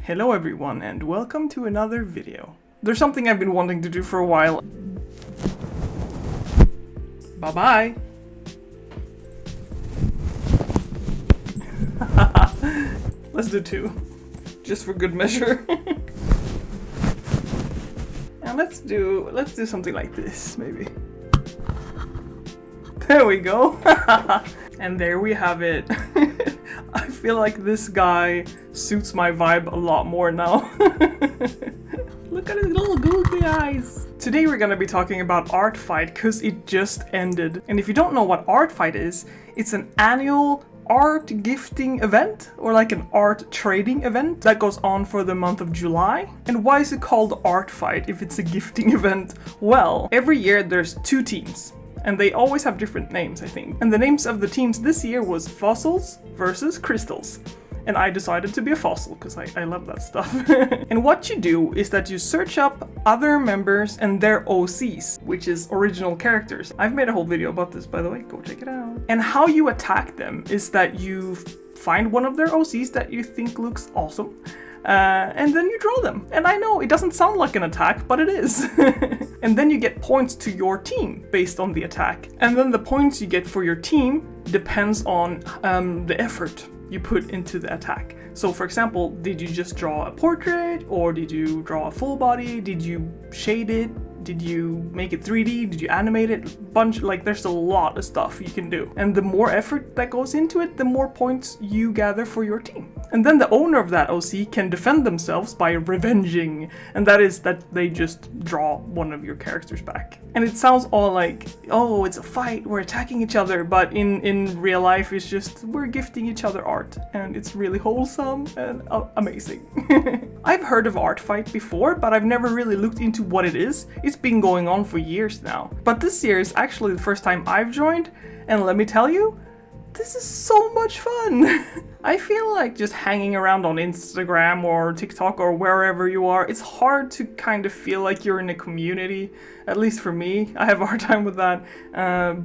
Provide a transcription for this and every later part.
Hello everyone and welcome to another video. There's something I've been wanting to do for a while. Bye-bye! Let's do two, just for good measure. And let's do something like this, maybe. There we go! And there we have it. I feel like this guy suits my vibe a lot more now. Look at his little googly eyes. Today we're gonna be talking about Art Fight because it just ended. And if you don't know what Art Fight is, it's an annual art gifting event, or like an art trading event that goes on for the month of July. And why is it called Art Fight if it's a gifting event? Well, every year there's two teams. And they always have different names, I think. And the names of the teams this year was Fossils versus Crystals. And I decided to be a fossil, because I love that stuff. And what you do is that you search up other members and their OCs, which is original characters. I've made a whole video about this, by the way, go check it out. And how you attack them is that you find one of their OCs that you think looks awesome. And then you draw them. And I know it doesn't sound like an attack, but it is. And then you get points to your team based on the attack. And then the points you get for your team depends on the effort you put into the attack. So for example, did you just draw a portrait, or did you draw a full body? Did you shade it? Did you make it 3D? Did you animate it? There's a lot of stuff you can do. And the more effort that goes into it, the more points you gather for your team. And then the owner of that OC can defend themselves by revenging. And that is that they just draw one of your characters back. And it sounds all like, oh, it's a fight, we're attacking each other. But in real life, it's just, we're gifting each other art. And it's really wholesome and amazing. I've heard of Art Fight before, but I've never really looked into what it is. It's been going on for years now. But this year is actually the first time I've joined, and let me tell you, this is so much fun! I feel like just hanging around on Instagram or TikTok or wherever you are, it's hard to kind of feel like you're in a community. At least for me, I have a hard time with that.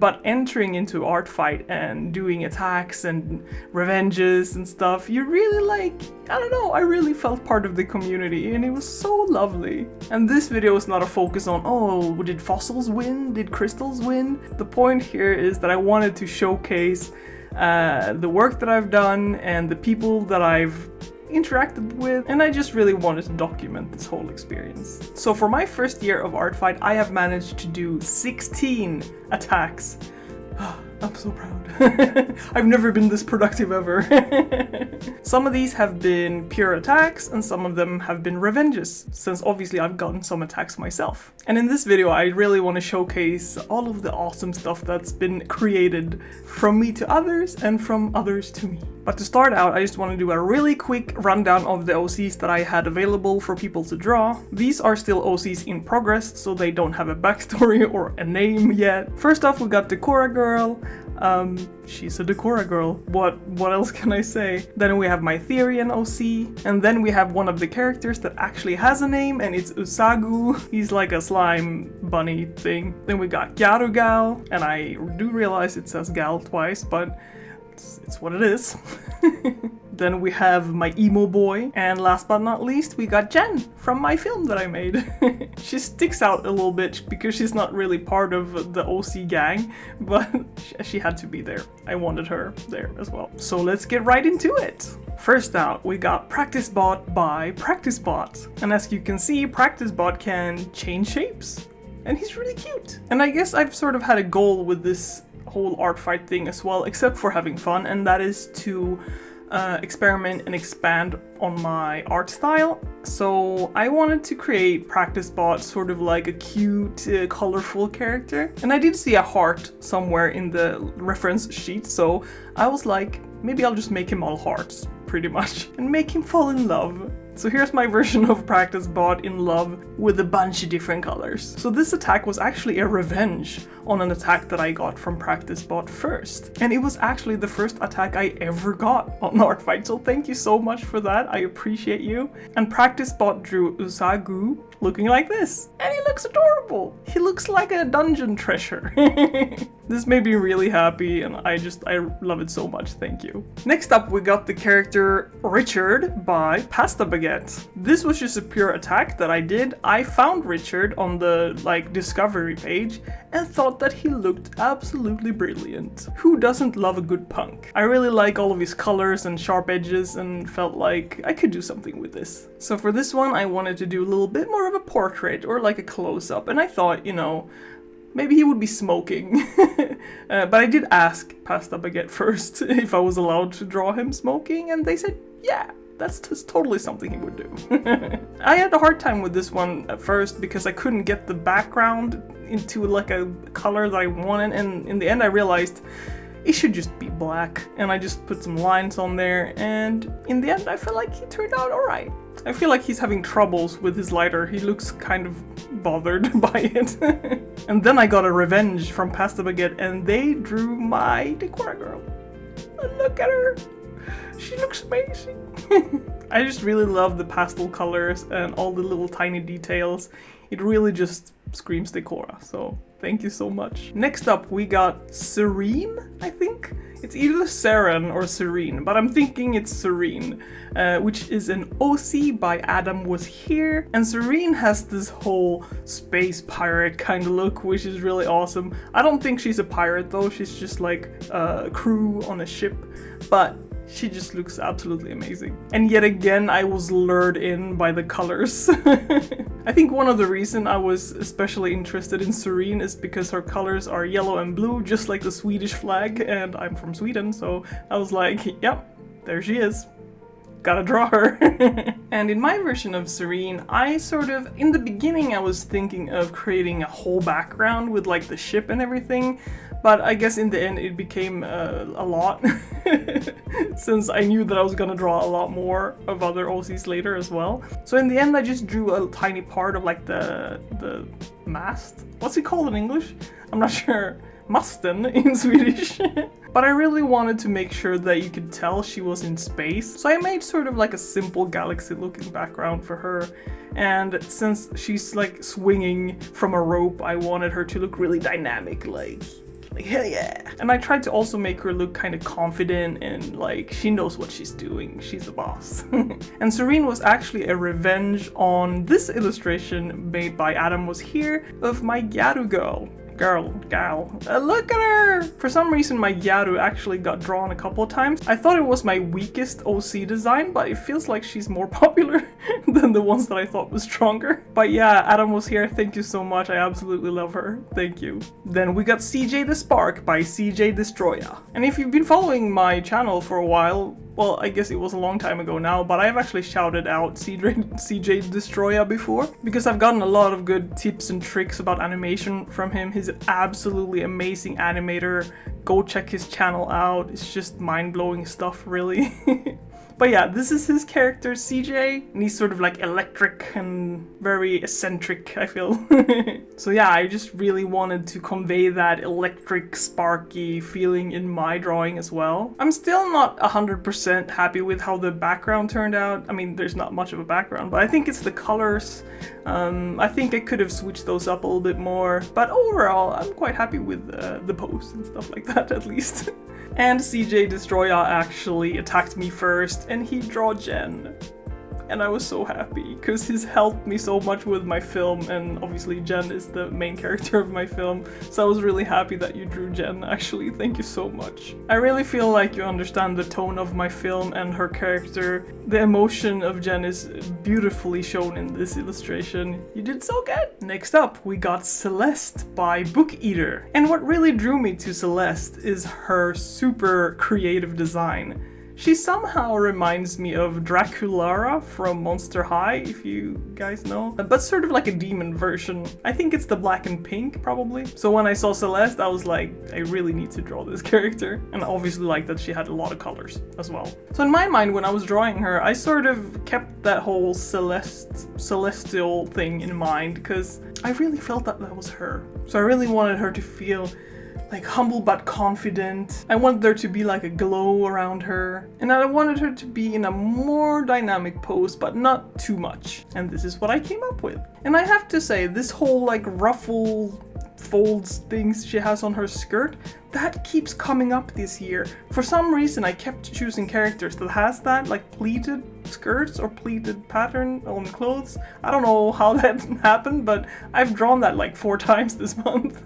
But entering into Art Fight and doing attacks and revenges and stuff, you really I don't know, I really felt part of the community and it was so lovely. And this video is not a focus on, oh, did fossils win? Did crystals win? The point here is that I wanted to showcase the work that I've done and the people that I've interacted with, and I just really wanted to document this whole experience. So for my first year of Art Fight, I have managed to do 16 attacks. I'm so proud. I've never been this productive ever. Some of these have been pure attacks and some of them have been revenges, since obviously I've gotten some attacks myself. And in this video I really want to showcase all of the awesome stuff that's been created from me to others and from others to me. But to start out, I just want to do a really quick rundown of the OCs that I had available for people to draw. These are still OCs in progress, so they don't have a backstory or a name yet. First off, we got Decora Girl. She's a Decora girl. What else can I say? Then we have my Therian OC, and then we have one of the characters that actually has a name, and it's Usagu. He's like a slime bunny thing. Then we got Garugal, and I do realize it says gal twice, but it's what it is. Then we have my emo boy, and last but not least, we got Jen from my film that I made. She sticks out a little bit because she's not really part of the OC gang, but she had to be there. I wanted her there as well. So let's get right into it. First out, we got PracticeBot by PracticeBot. And as you can see, PracticeBot can change shapes, and he's really cute. And I guess I've sort of had a goal with this whole Art Fight thing as well, except for having fun, and that is to experiment and expand on my art style. So I wanted to create PracticeBot sort of like a cute, colorful character. And I did see a heart somewhere in the reference sheet, so I was like, maybe I'll just make him all hearts, pretty much, and make him fall in love. So here's my version of PracticeBot in love with a bunch of different colors. So this attack was actually a revenge on an attack that I got from PracticeBot first. And it was actually the first attack I ever got on Art Fight, so thank you so much for that, I appreciate you. And PracticeBot drew Usagu looking like this. And he looks adorable! He looks like a dungeon treasure. This made me really happy and I love it so much, thank you. Next up we got the character Richard by Pasta Baguette. Baguette. This was just a pure attack that I did. I found Richard on the discovery page and thought that he looked absolutely brilliant. Who doesn't love a good punk? I really like all of his colors and sharp edges and felt like I could do something with this. So for this one I wanted to do a little bit more of a portrait or like a close-up, and I thought, you know, maybe he would be smoking. But I did ask Pasta Baguette first if I was allowed to draw him smoking, and they said, yeah, that's just totally something he would do. I had a hard time with this one at first because I couldn't get the background into like a color that I wanted, and in the end I realized it should just be black, and I just put some lines on there, and in the end I feel like he turned out alright. I feel like he's having troubles with his lighter. He looks kind of bothered by it. And then I got a revenge from Pasta Baguette, and they drew my Decora girl. Look at her. She looks amazing. I just really love the pastel colors and all the little tiny details. It really just screams Decora, so thank you so much. Next up we got Serene, I think? It's either Serene or Serene, but I'm thinking it's Serene, which is an OC by Adam Was Here. And Serene has this whole space pirate kind of look, which is really awesome. I don't think she's a pirate though, she's just like a crew on a ship, but she just looks absolutely amazing. And yet again, I was lured in by the colors. I think one of the reasons I was especially interested in Serene is because her colors are yellow and blue, just like the Swedish flag, and I'm from Sweden, so I was like, yep, there she is. Gotta draw her. And in my version of Serene, I sort of, in the beginning I was thinking of creating a whole background with like the ship and everything, but I guess in the end it became a lot, since I knew that I was gonna draw a lot more of other OCs later as well. So in the end I just drew a tiny part of like the mast. What's it called in English? I'm not sure. Masten in Swedish. But I really wanted to make sure that you could tell she was in space, so I made sort of like a simple galaxy looking background for her. And since she's like swinging from a rope, I wanted her to look really dynamic, like hell yeah. And I tried to also make her look kind of confident and like she knows what she's doing, she's the boss. And Serene was actually a revenge on this illustration made by Adam Was Here of my Gyaru girl. Look at her! For some reason my Gyaru actually got drawn a couple of times. I thought it was my weakest OC design, but it feels like she's more popular than the ones that I thought was stronger. But yeah, Adam Was Here, thank you so much, I absolutely love her, thank you. Then we got CJ the Spark by CJ Destroya. And if you've been following my channel for a while, well, I guess it was a long time ago now, but I've actually shouted out CJ Destroya before, because I've gotten a lot of good tips and tricks about animation from him. He's an absolutely amazing animator. Go check his channel out, it's just mind-blowing stuff, really. But yeah, this is his character, CJ, and he's sort of like electric and very eccentric, I feel. So yeah, I just really wanted to convey that electric, sparky feeling in my drawing as well. I'm still not 100% happy with how the background turned out. I mean, there's not much of a background, but I think it's the colors. I think I could have switched those up a little bit more, but overall, I'm quite happy with the pose and stuff like that, at least. And CJ Destroya actually attacked me first, and he drew Jen. And I was so happy, because he's helped me so much with my film, and obviously Jen is the main character of my film, so I was really happy that you drew Jen, actually, thank you so much. I really feel like you understand the tone of my film and her character. The emotion of Jen is beautifully shown in this illustration. You did so good! Next up, we got Celeste by Bookeater. And what really drew me to Celeste is her super creative design. She somehow reminds me of Draculara from Monster High, if you guys know, but sort of like a demon version. I think it's the black and pink, probably. So when I saw Celeste, I was like, I really need to draw this character. And I obviously liked that she had a lot of colors as well. So in my mind, when I was drawing her, I sort of kept that whole celestial thing in mind, because I really felt that that was her. So I really wanted her to feel like humble but confident. I wanted there to be like a glow around her, and I wanted her to be in a more dynamic pose, but not too much. And this is what I came up with. And I have to say, this whole like ruffle folds things she has on her skirt, that keeps coming up this year. For some reason I kept choosing characters that has that, like pleated skirts or pleated pattern on clothes. I don't know how that happened, but I've drawn that like 4 times this month.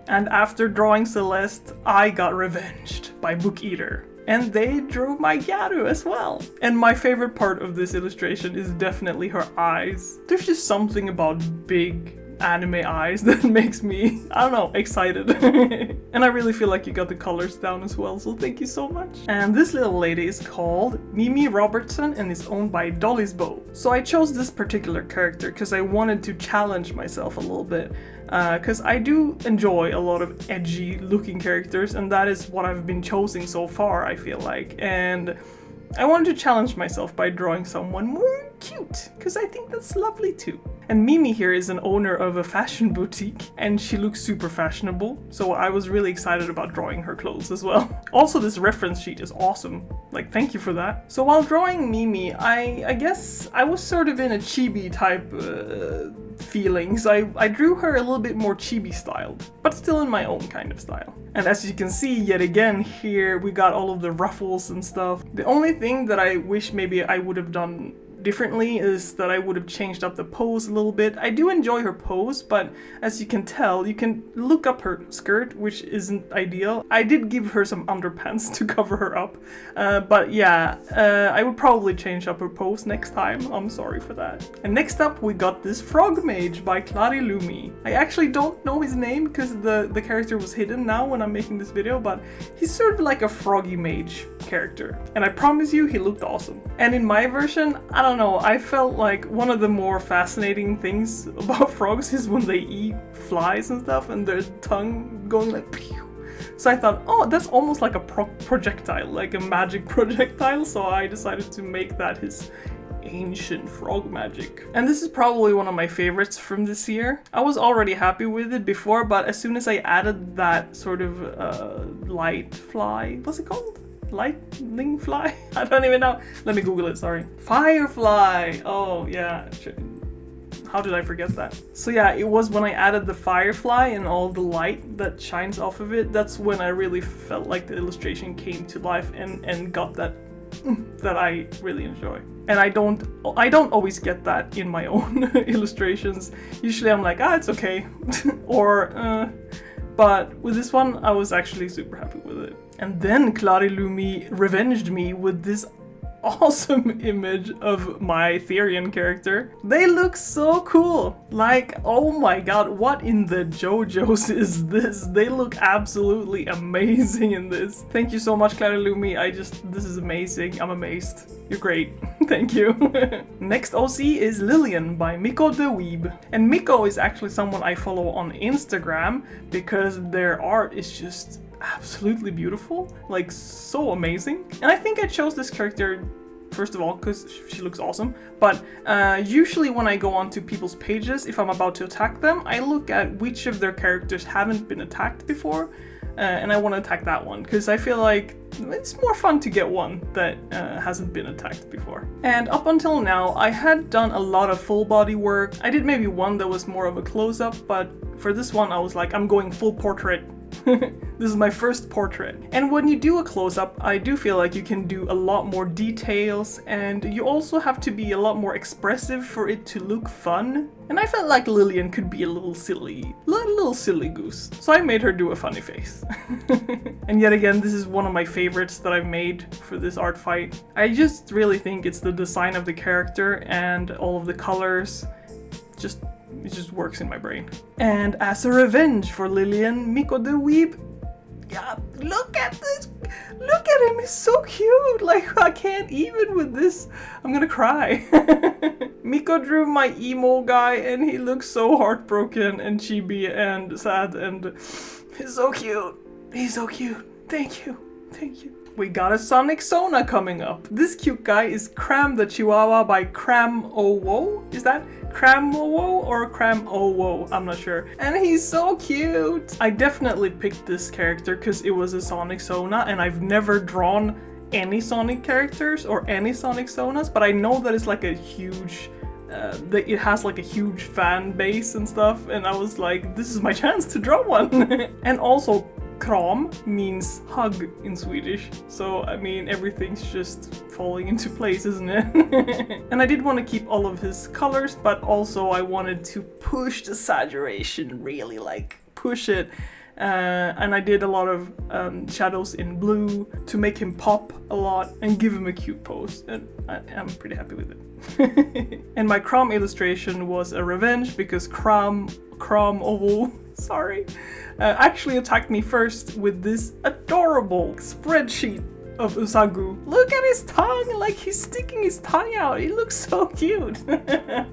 And after drawing Celeste, I got revenged by Bookeater. And they drew my Gyaru as well. And my favorite part of this illustration is definitely her eyes. There's just something about big anime eyes that makes me, I don't know, excited. And I really feel like you got the colors down as well, so thank you so much. And this little lady is called Mimi Robertson and is owned by Dolly's Bow. So I chose this particular character because I wanted to challenge myself a little bit. Because I do enjoy a lot of edgy looking characters, and that is what I've been choosing so far, I feel like. And I wanted to challenge myself by drawing someone more cute, because I think that's lovely too. And Mimi here is an owner of a fashion boutique, and she looks super fashionable, so I was really excited about drawing her clothes as well. Also, this reference sheet is awesome. Like, thank you for that. So while drawing Mimi, I guess I was sort of in a chibi type feelings. I drew her a little bit more chibi styled, but still in my own kind of style. And as you can see, yet again, here we got all of the ruffles and stuff. The only thing that I wish maybe I would have done differently is that I would have changed up the pose a little bit. I do enjoy her pose, but as you can tell, you can look up her skirt, which isn't ideal. I did give her some underpants to cover her up, but yeah, I would probably change up her pose next time. I'm sorry for that. And next up we got this frog mage by Clot Lumi. I actually don't know his name because the character was hidden now when I'm making this video, but he's sort of like a froggy mage character, and I promise you he looked awesome. And in my version, I don't know, I felt like one of the more fascinating things about frogs is when they eat flies and stuff and their tongue going like pew. So I thought, oh, that's almost like a projectile, like a magic projectile, so I decided to make that his ancient frog magic. And this is probably one of my favorites from this year. I was already happy with it before, but as soon as I added that sort of light fly, what's it called? Lightning fly? I don't even know. Let me Google it, sorry. Firefly! Oh, yeah. How did I forget that? So yeah, it was when I added the firefly and all the light that shines off of it, that's when I really felt like the illustration came to life and got that that I really enjoy. And I don't always get that in my own illustrations. Usually I'm like, it's okay. Or, but with this one, I was actually super happy with it. And then Clot Lumi revenged me with this awesome image of my Therian character. They look so cool. Like, oh my god, what in the JoJo's is this? They look absolutely amazing in this. Thank you so much, Clot Lumi. This is amazing. I'm amazed. You're great. Thank you. Next OC is Lillian by Miko the Weeb. And Miko is actually someone I follow on Instagram because their art is just absolutely beautiful, like so amazing. And I think I chose this character first of all because she looks awesome, but usually when I go onto people's pages, if I'm about to attack them, I look at which of their characters haven't been attacked before, and I want to attack that one because I feel like it's more fun to get one that hasn't been attacked before. And up until now, I had done a lot of full body work. I did maybe one that was more of a close-up, but for this one I was like, I'm going full portrait. This is my first portrait. And when you do a close-up, I do feel like you can do a lot more details, and you also have to be a lot more expressive for it to look fun. And I felt like Lillian could be a little silly goose. So I made her do a funny face. And yet again, this is one of my favorites that I've made for this art fight. I just really think it's the design of the character and all of the colors. It just works in my brain. And as a revenge for Lillian, Miko the Weeb, yeah, look at this! Look at him, he's so cute! Like, I can't even with this. I'm gonna cry. Miko drew my emo guy and he looks so heartbroken and chibi and sad and he's so cute. He's so cute. Thank you. Thank you. We got a Sonic Sona coming up. This cute guy is Cra the Chihuahua by kramowo. Is that kramowo or kramowo? I'm not sure. And he's so cute. I definitely picked this character because it was a Sonic Sona, and I've never drawn any Sonic characters or any Sonic Sonas, but I know that it's like a huge that it has like a huge fan base and stuff, and I was like, this is my chance to draw one. And also kram means hug in Swedish, so I mean everything's just falling into place, isn't it? And I did want to keep all of his colors, but also I wanted to push the saturation, really like push it. And I did a lot of shadows in blue to make him pop a lot and give him a cute pose, and I'm pretty happy with it. And my Kram illustration was a revenge because Kramowo, sorry, actually attacked me first with this adorable spreadsheet of Usagu. Look at his tongue, like he's sticking his tongue out. He looks so cute.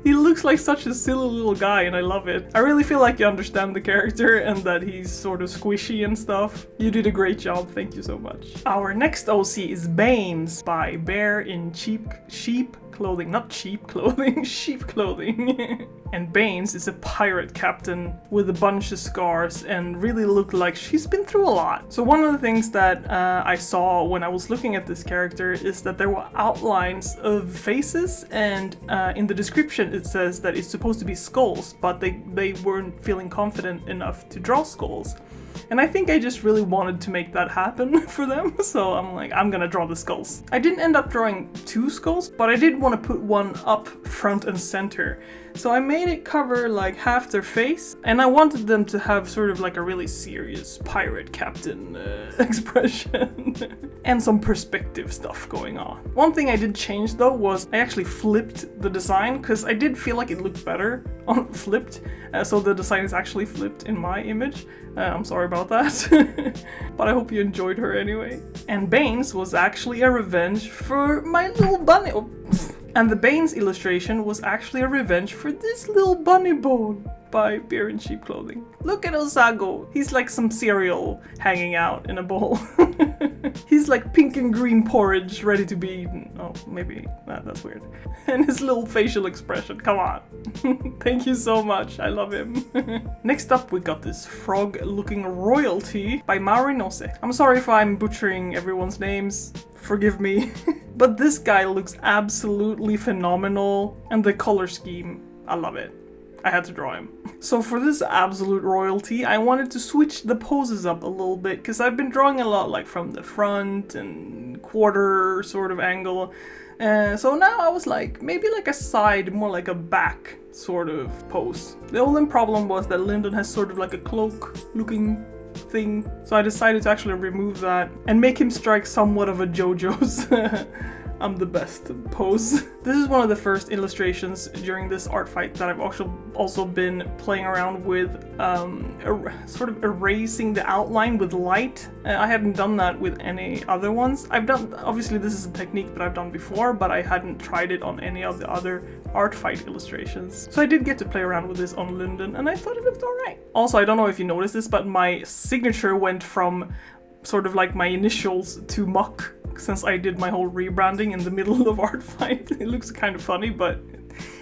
He looks like such a silly little guy and I love it. I really feel like you understand the character and that he's sort of squishy and stuff. You did a great job, thank you so much. Our next OC is Baines by Bear in Sheep Clothing, not cheap clothing, sheep clothing. And Baines is a pirate captain with a bunch of scars and really looked like she's been through a lot. So one of the things that I saw when I was looking at this character is that there were outlines of faces, and in the description it says that it's supposed to be skulls, but they weren't feeling confident enough to draw skulls. And I think I just really wanted to make that happen for them, so I'm like, I'm gonna draw the skulls. I didn't end up drawing 2 skulls, but I did want to put one up front and center. So I made it cover like half their face, and I wanted them to have sort of like a really serious pirate captain expression and some perspective stuff going on. One thing I did change though was I actually flipped the design, because I did feel like it looked better on flipped, so the design is actually flipped in my image. I'm sorry about that, but I hope you enjoyed her anyway. And Baines was actually a revenge for my little bunny. Oh, and the Baines illustration was actually a revenge for this little bunny bone by Bear in Sheep Clothing. Look at Osago. He's like some cereal hanging out in a bowl. He's like pink and green porridge ready to be eaten. Oh, maybe that's weird. And his little facial expression, come on. Thank you so much, I love him. Next up we got this frog looking royalty by Marinos. I'm sorry if I'm butchering everyone's names, forgive me. But this guy looks absolutely phenomenal, and the color scheme, I love it. I had to draw him. So for this absolute royalty, I wanted to switch the poses up a little bit, because I've been drawing a lot like from the front and quarter sort of angle. So now I was like, maybe like a side, more like a back sort of pose. The only problem was that Lyndon has sort of like a cloak looking thing, so I decided to actually remove that and make him strike somewhat of a JoJo's I'm the best pose. This is one of the first illustrations during this art fight that I've also been playing around with sort of erasing the outline with light. I hadn't done that with any other ones. Obviously this is a technique that I've done before, but I hadn't tried it on any of the other art fight illustrations. So I did get to play around with this on Lyndon, and I thought it looked alright. Also, I don't know if you noticed this, but my signature went from sort of like my initials to muck, since I did my whole rebranding in the middle of art fight. It looks kind of funny, but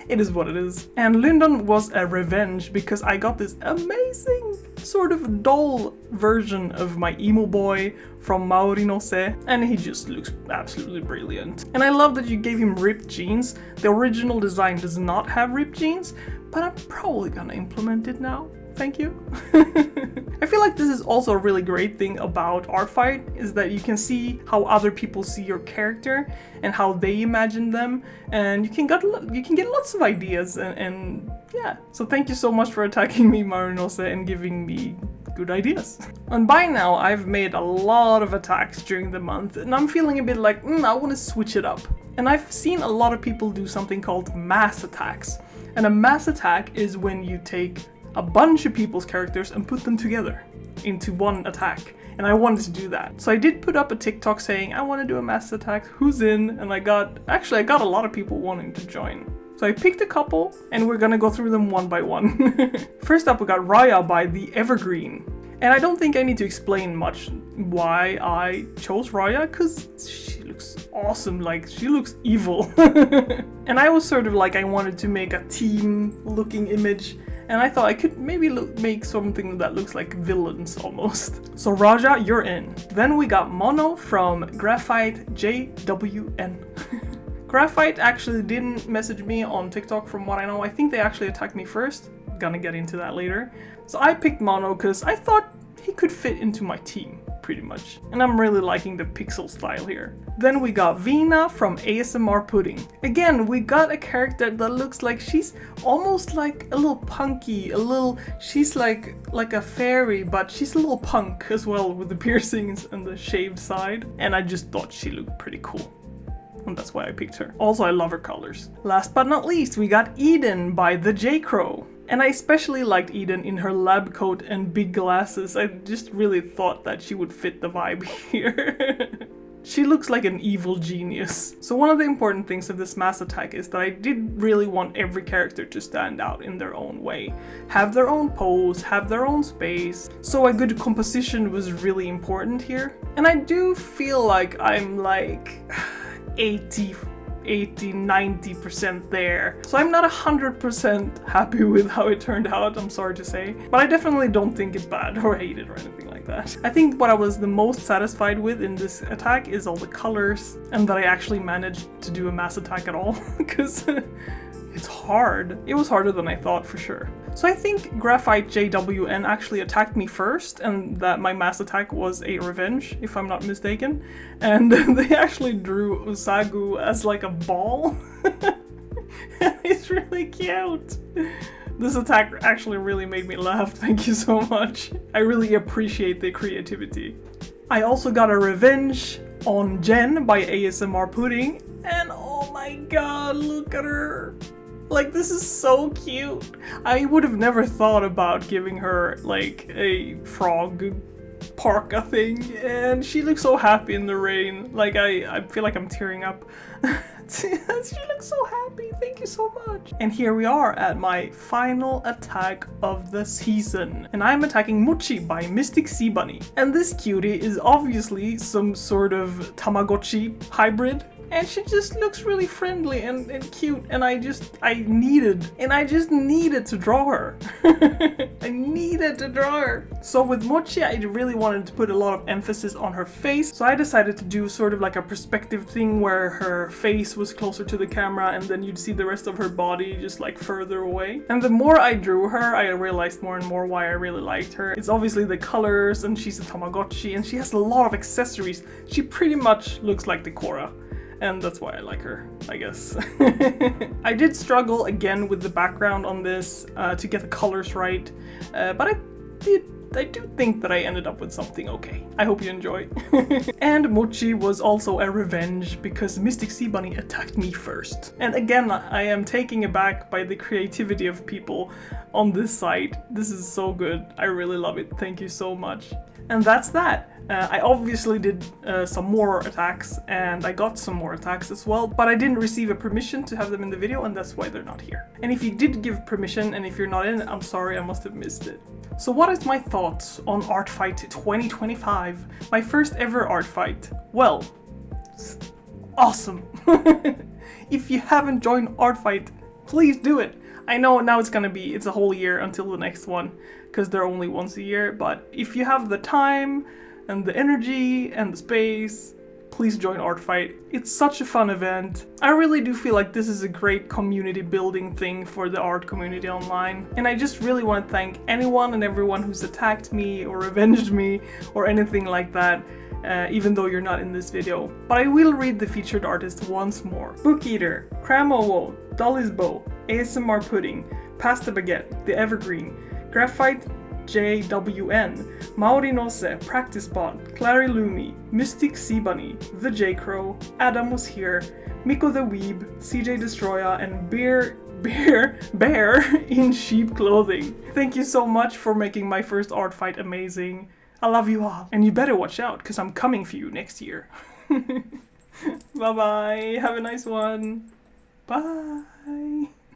it is what it is. And Lyndon was a revenge because I got this amazing sort of doll version of my emo boy from Marinos, and he just looks absolutely brilliant. And I love that you gave him ripped jeans. The original design does not have ripped jeans, but I'm probably gonna implement it now. Thank you. I feel like this is also a really great thing about art fight, is that you can see how other people see your character and how they imagine them, and you can get lots of ideas and yeah. So thank you so much for attacking me, Marinos, and giving me good ideas. And by now I've made a lot of attacks during the month, and I'm feeling a bit like I want to switch it up. And I've seen a lot of people do something called mass attacks. And a mass attack is when you take a bunch of people's characters and put them together into one attack, and I wanted to do that. So I did put up a TikTok saying I want to do a mass attack, who's in? And I got a lot of people wanting to join. So I picked a couple and we're gonna go through them one by one. First up we got Raya by the-evergreen. And I don't think I need to explain much why I chose Raya, because she looks awesome, like she looks evil. And I was sort of like, I wanted to make a team looking image, and I thought I could maybe make something that looks like villains almost. So Raja, you're in. Then we got Mono from Graphite JWN. Graphite actually didn't message me on TikTok from what I know. I think they actually attacked me first. Gonna get into that later. So I picked Mono because I thought he could fit into my team, pretty much. And I'm really liking the pixel style here. Then we got Vina from ASMR Pudding. Again, we got a character that looks like she's almost like a little punky, she's like a fairy, but she's a little punk as well with the piercings and the shaved side. And I just thought she looked pretty cool. And that's why I picked her. Also, I love her colors. Last but not least, we got Eden by the-Crow. And I especially liked Eden in her lab coat and big glasses. I just really thought that she would fit the vibe here. She looks like an evil genius. So one of the important things of this mass attack is that I did really want every character to stand out in their own way. Have their own pose, have their own space. So a good composition was really important here. And I do feel like I'm like 90% there. So I'm not 100% happy with how it turned out, I'm sorry to say. But I definitely don't think it's bad or hate it or anything like that. I think what I was the most satisfied with in this attack is all the colors and that I actually managed to do a mass attack at all because it's hard. It was harder than I thought for sure. So I think Graphite JWN actually attacked me first and that my mass attack was a revenge, if I'm not mistaken. And they actually drew Usagu as like a ball. It's really cute. This attack actually really made me laugh, thank you so much. I really appreciate the creativity. I also got a revenge on Jen by ASMR Pudding. And oh my god, look at her. Like, this is so cute. I would have never thought about giving her like a frog parka thing, and she looks so happy in the rain. Like, I feel like I'm tearing up. She looks so happy, thank you so much. And here we are at my final attack of the season. And I'm attacking Mochi by Mystic Sea Bunny. And this cutie is obviously some sort of Tamagotchi hybrid. And she just looks really friendly and cute, and I just needed to draw her. I needed to draw her. So with Mochi, I really wanted to put a lot of emphasis on her face, so I decided to do sort of like a perspective thing where her face was closer to the camera and then you'd see the rest of her body just like further away. And the more I drew her, I realized more and more why I really liked her. It's obviously the colors, and she's a Tamagotchi, and she has a lot of accessories. She pretty much looks like the Cora. And that's why I like her, I guess. I did struggle again with the background on this to get the colors right, but I do think that I ended up with something okay. I hope you enjoy. And Mochi was also a revenge because Mystic Sea Bunny attacked me first. And again, I am taken aback by the creativity of people on this site. This is so good. I really love it. Thank you so much. And that's that. I obviously did some more attacks, and I got some more attacks as well, but I didn't receive a permission to have them in the video, and that's why they're not here. And if you did give permission, and if you're not in it, I'm sorry, I must have missed it. So what is my thoughts on Art Fight 2025? My first ever art fight. Well, awesome. If you haven't joined Art Fight, please do it. I know now it's a whole year until the next one, because they're only once a year, but if you have the time and the energy and the space, please join Art Fight. It's such a fun event. I really do feel like this is a great community building thing for the art community online. And I just really want to thank anyone and everyone who's attacked me or avenged me or anything like that, even though you're not in this video. But I will read the featured artists once more. bookeater.kramowo, Dolly'sbow, ASMR Pudding, Pasta Baguette, the-Evergreen, Graphite JWN, Marinos, Practice Bot, Clot Lumi, Mystic Sea Bunny, the-Crow, Adam Was Here, Miko the Weeb, CJ Destroya, and Bear in sheep clothing. Thank you so much for making my first art fight amazing. I love you all, and you better watch out, because I'm coming for you next year. Bye bye, have a nice one. Bye.